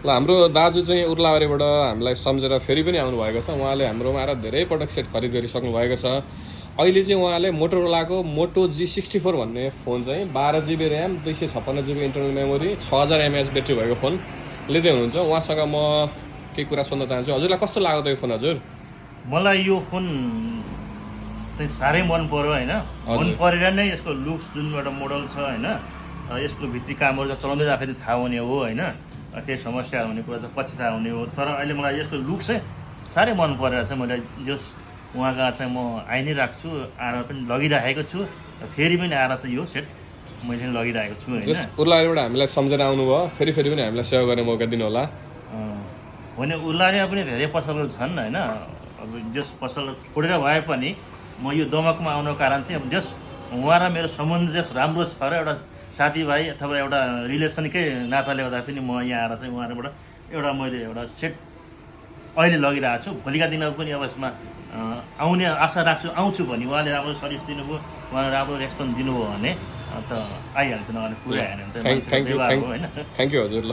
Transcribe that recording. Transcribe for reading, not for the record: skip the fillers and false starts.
ल हाम्रो दाजु चाहिँ उर्लाबारीबाट हामीलाई सम्झेर फेरि पनि आउनुभएको छ। उहाँले हाम्रोमा आएर धेरै पटक सेट खरिद गरिसक्नु भएको छ। अहिले चाहिँ उहाँले मोटोरोलाको मोटो G64 भन्ने फोन चाहिँ 12 GB RAM 256 GB internal memory 6000 mAh battery भएको फोन लिँदै हुनुहुन्छ। उहाँसँग म केही कुरा सोध्न चाहन्छु। हजुरलाई कस्तो लाग्यो त यो फोन हजुर? मलाई यो फोन चाहिँ साह्रै मन पर्यो होइन। मन परेर नै यसको लुक्स जुन एउटा मोडल छ होइन, यसको भित्री कामहरू त चलाउँदै जाँदाखेरि थाहा हुने हो होइन, केही समस्या हुने कुरा त पछि थाहा हुने हो। तर अहिले मलाई यसको लुक चाहिँ साह्रै मन परेर चाहिँ मैले जस उहाँका चाहिँ म आइ नै राख्छु, आएर पनि लगिराखेको छु, फेरि पनि आएर चाहिँ यो सेट मैले लगिरहेको छु होइन। उर्लाबारीबाट हामीलाई सम्झेर आउनुभयो, फेरि फेरि पनि हामीलाई सेवा गर्ने मौका दिनु होला। भने उर्लाबारीमा पनि धेरै पसलहरू छन् होइन। अब जस पसल छोडेर भए पनि म यो दमकमा आउनुको कारण चाहिँ अब जस उहाँ र मेरो सम्बन्ध जस राम्रो छ र एउटा साथीभाइ अथवा एउटा रिलेसनकै नाताले गर्दा पनि म यहाँ आएर चाहिँ उहाँहरूबाट एउटा मैले एउटा सेट अहिले लगिरहेको छु। भोलिका दिनमा पनि अब यसमा आउने आशा राख्छु, आउँछु भने उहाँले राम्रो सर्भिस दिनुभयो, उहाँले राम्रो रेस्पोन्स दिनुभयो भने त आइहाल्छु, नभए पुरै आएन भने त थ्याङ्क यू हजुर। ल